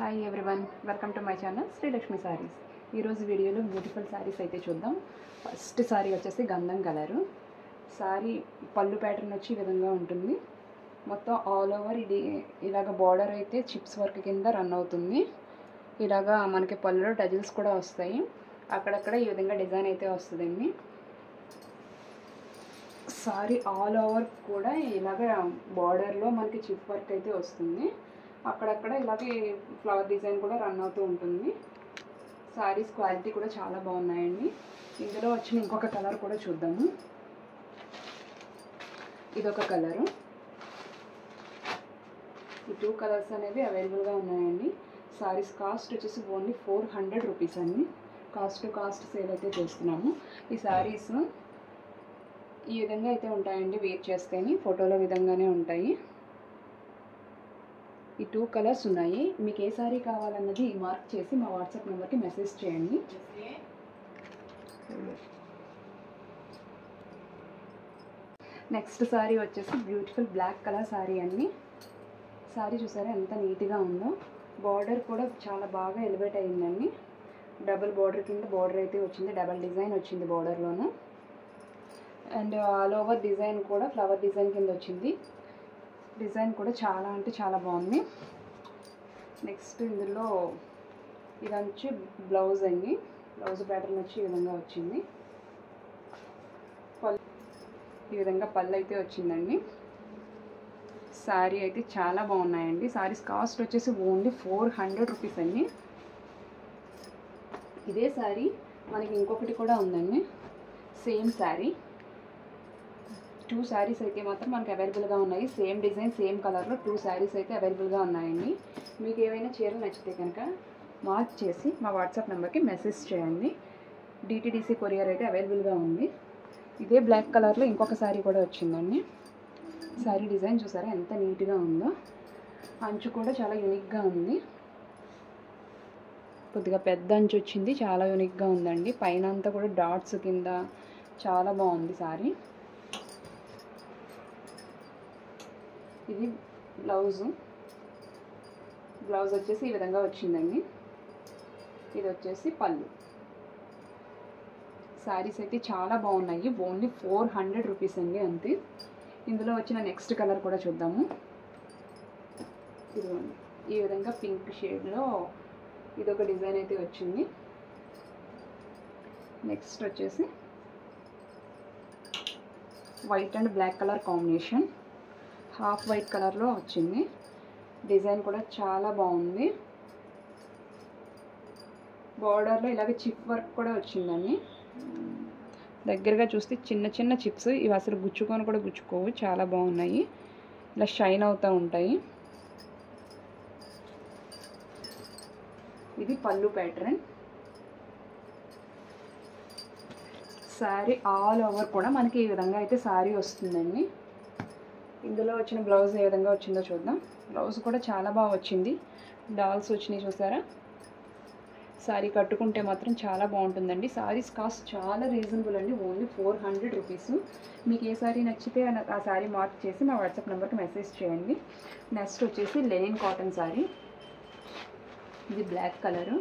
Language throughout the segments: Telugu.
Hi everyone, welcome to my channel Srilakshmi saris. ఈరోజు వీడియోలో బ్యూటిఫుల్ సారీస్ అయితే చూద్దాం. ఫస్ట్ సారీ వచ్చేసి గంధం కలరు సారీ. పళ్ళు ప్యాటర్న్ వచ్చి ఈ విధంగా ఉంటుంది. మొత్తం ఆల్ ఓవర్ ఇది ఇలాగ బార్డర్ అయితే చిప్స్ వర్క్ కింద రన్ అవుతుంది. ఇలాగా మనకి పళ్ళులో టజిల్స్ కూడా వస్తాయి. అక్కడక్కడ ఈ విధంగా డిజైన్ అయితే వస్తుందండి. సారీ ఆల్ ఓవర్ కూడా ఇలాగ బార్డర్లో మనకి చిప్ వర్క్ అయితే వస్తుంది. అక్కడక్కడ ఇలాగే ఫ్లవర్ డిజైన్ కూడా రన్ అవుతూ ఉంటుంది. సారీస్ క్వాలిటీ కూడా చాలా బాగున్నాయండి. ఇందులో వచ్చిన ఇంకొక కలర్ కూడా చూద్దాము. ఇదొక కలరు. ఈ 2 కలర్స్ అనేవి అవైలబుల్గా ఉన్నాయండి. సారీస్ కాస్ట్ వచ్చేసి ఓన్లీ 400 రూపీస్ అండి. కాస్ట్ టు కాస్ట్ సేల్ అయితే చేస్తున్నాము. ఈ సారీస్ ఈ విధంగా అయితే ఉంటాయండి. వేర్ చేస్తేనే ఫోటోలో విధంగానే ఉంటాయి. ఈ 2 కలర్స్ ఉన్నాయి. మీకు ఏ సారీ కావాలన్నది మార్క్ చేసి మా వాట్సాప్ నెంబర్కి మెసేజ్ చేయండి. నెక్స్ట్ సారీ వచ్చేసి బ్యూటిఫుల్ బ్లాక్ కలర్ సారీ అండి. సారీ చూసారా ఎంత నీట్గా ఉందో. బార్డర్ కూడా చాలా బాగా ఎలివేట్ అయ్యిందండి. డబుల్ బార్డర్ కింద బార్డర్ అయితే వచ్చింది. డబల్ డిజైన్ వచ్చింది బార్డర్లోను. అండ్ ఆల్ ఓవర్ డిజైన్ కూడా ఫ్లవర్ డిజైన్ కింద వచ్చింది. డిజైన్ కూడా చాలా అంటే చాలా బాగుంది. నెక్స్ట్ ఇందులో ఇది వచ్చి బ్లౌజ్ అండి. బ్లౌజ్ ప్యాటర్న్ వచ్చి ఈ విధంగా వచ్చింది. ఈ విధంగా పళ్ళు అయితే వచ్చిందండి. శారీ అయితే చాలా బాగున్నాయండి. శారీస్ కాస్ట్ వచ్చేసి ఓన్లీ 400 రూపీస్ అండి. ఇదే శారీ మనకి ఇంకొకటి కూడా ఉందండి. సేమ్ శారీ. 2 శారీస్ అయితే మాత్రం మనకి అవైలబుల్గా ఉన్నాయి. సేమ్ డిజైన్ సేమ్ కలర్లో 2 శారీస్ అయితే అవైలబుల్గా ఉన్నాయండి. మీకు ఏవైనా చీరలు నచ్చితే కనుక మార్క్ చేసి మా వాట్సాప్ నెంబర్కి మెసేజ్ చేయండి. డిటీడీసీ కొరియర్ అయితే అవైలబుల్గా ఉంది. ఇదే బ్లాక్ కలర్లో ఇంకొక శారీ కూడా వచ్చిందండి. శారీ డిజైన్ చూసారా ఎంత నీట్గా ఉందో. అంచు కూడా చాలా యూనిక్గా ఉంది. కొద్దిగా పెద్ద అంచు వచ్చింది. చాలా యూనిక్గా ఉందండి. పైన అంతా కూడా డాట్స్ కింద చాలా బాగుంది శారీ. ఇది బ్లౌజు. బ్లౌజ్ వచ్చేసి ఈ విధంగా వచ్చిందండి. ఇది వచ్చేసి పళ్ళు. శారీస్ అయితే చాలా బాగున్నాయి. ఓన్లీ 400 రూపీస్ అండి అంతే. ఇందులో వచ్చిన నెక్స్ట్ కలర్ కూడా చూద్దాము. ఇదిగోండి ఈ విధంగా పింక్ షేడ్లో ఇదొక డిజైన్ అయితే వచ్చింది. నెక్స్ట్ వచ్చేసి white and black colour combination. Half white కలర్లో వచ్చింది. డిజైన్ కూడా చాలా బాగుంది. బార్డర్లో ఇలాగే చిప్ వర్క్ కూడా వచ్చిందండి. దగ్గరగా చూస్తే చిన్న చిన్న చిప్స్. ఇవి అసలు గుచ్చుకొని కూడా గుచ్చుకోవు. చాలా బాగున్నాయి. ఇలా షైన్ అవుతూ ఉంటాయి. ఇది పళ్ళు ప్యాటర్న్. శారీ ఆల్ ఓవర్ కూడా మనకి ఈ విధంగా అయితే శారీ వస్తుందండి. ఇందులో వచ్చిన బ్లౌజ్ ఏ విధంగా వచ్చిందో చూద్దాం. బ్లౌజ్ కూడా చాలా బాగా వచ్చింది. డాల్స్ వచ్చినాయి చూసారా. శారీ కట్టుకుంటే మాత్రం చాలా బాగుంటుందండి. శారీస్ కాస్ట్ చాలా రీజనబుల్ అండి. Only 400 rupees. మీకు ఏ శారీ నచ్చితే ఆ శారీ మార్క్ చేసి మా వాట్సాప్ నెంబర్కి మెసేజ్ చేయండి. నెక్స్ట్ వచ్చేసి లెనిన్ కాటన్ శారీ. ఇది బ్లాక్ కలరు.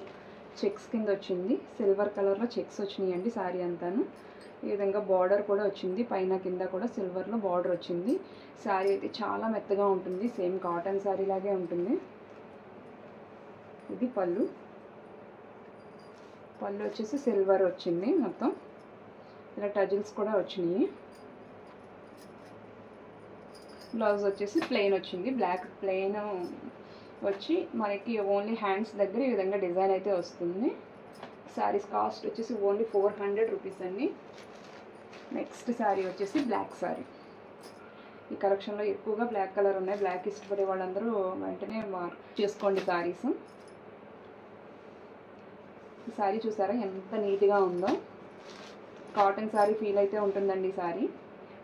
చెక్స్ కింద వచ్చింది. సిల్వర్ కలర్లో చెక్స్ వచ్చినాయండి శారీ అంతాను. ఈ విధంగా బార్డర్ కూడా వచ్చింది. పైన కింద కూడా సిల్వర్లో బార్డర్ వచ్చింది. శారీ అయితే చాలా మెత్తగా ఉంటుంది. సేమ్ కాటన్ శారీ లాగే ఉంటుంది. ఇది పళ్ళు. పళ్ళు వచ్చేసి సిల్వర్ వచ్చింది. మొత్తం ఇలా టజిల్స్ కూడా వచ్చినాయి. బ్లౌజ్ వచ్చేసి ప్లెయిన్ వచ్చింది. బ్లాక్ ప్లెయిన్ వచ్చి మనకి ఓన్లీ హ్యాండ్స్ దగ్గర ఈ విధంగా డిజైన్ అయితే వస్తుంది. శారీస్ కాస్ట్ వచ్చేసి ఓన్లీ 400 రూపీస్ అండి. నెక్స్ట్ శారీ వచ్చేసి బ్లాక్ శారీ. ఈ కలెక్షన్లో ఎక్కువగా బ్లాక్ కలర్ ఉన్నాయి. బ్లాక్ ఇష్టపడే వాళ్ళందరూ వెంటనే మార్క్ చేసుకోండి శారీస్. ఈ శారీ చూసారా ఎంత నీట్గా ఉందో. కాటన్ శారీ ఫీల్ అయితే ఉంటుందండి. ఈ శారీ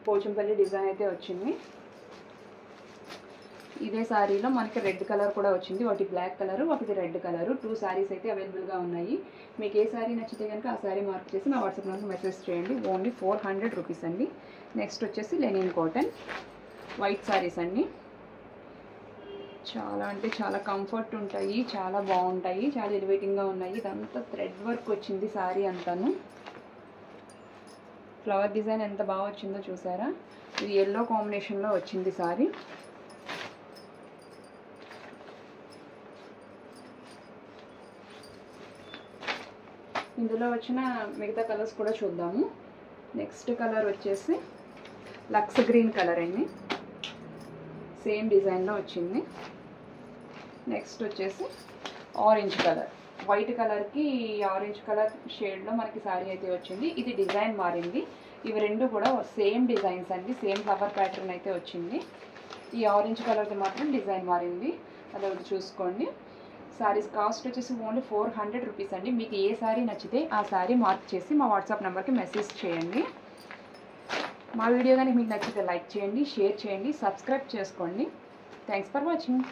పోచంపల్లి డిజైన్ అయితే వచ్చింది. ఇదే శారీలో మనకి రెడ్ కలర్ కూడా వచ్చింది. ఒకటి బ్లాక్ కలర్, ఒకటి రెడ్ కలర్. 2 శారీస్ అయితే అవైలబుల్గా ఉన్నాయి. మీకు ఏ శారీ నచ్చితే కనుక ఆ శారీ మార్క్ చేసి నా వాట్సాప్ నెంబర్కి మెసేజ్ చేయండి. ఓన్లీ 400 రూపీస్ అండి. నెక్స్ట్ వచ్చేసి లెనిన్ కాటన్ వైట్ శారీస్ అండి. చాలా అంటే చాలా కంఫర్ట్ ఉంటాయి, చాలా బాగుంటాయి, చాలా ఎలివేటింగ్గా ఉన్నాయి. ఇదంతా థ్రెడ్ వర్క్ వచ్చింది శారీ అంతాను. ఫ్లవర్ డిజైన్ ఎంత బాగా వచ్చిందో చూసారా. ఇది ఎల్లో కాంబినేషన్లో వచ్చింది శారీ. ఇందులో వచ్చిన మిగతా కలర్స్ కూడా చూద్దాము. నెక్స్ట్ కలర్ వచ్చేసి లక్స్ గ్రీన్ కలర్ అండి, సేమ్ డిజైన్లో వచ్చింది. నెక్స్ట్ వచ్చేసి ఆరెంజ్ కలర్, వైట్ కలర్కి ఆరెంజ్ కలర్ షేడ్లో మనకి శారీ అయితే వచ్చింది. ఇది డిజైన్ మారింది. ఇవి రెండు కూడా సేమ్ డిజైన్స్ అండి, సేమ్ ఫ్లవర్ ప్యాటర్న్ అయితే వచ్చింది. ఈ ఆరెంజ్ కలర్ది మాత్రం డిజైన్ మారింది, అదొకటి చూసుకోండి. శారీస్ కాస్ట్ వచ్చేసి ఓన్లీ 400 రూపీస్ అండి. మీకు ఏ శారీ నచ్చితే ఆ శారీ మార్క్ చేసి మా వాట్సాప్ నెంబర్కి మెసేజ్ చేయండి. మా వీడియో కానీ మీకు నచ్చితే లైక్ చేయండి, షేర్ చేయండి, సబ్స్క్రైబ్ చేసుకోండి. Thanks for watching.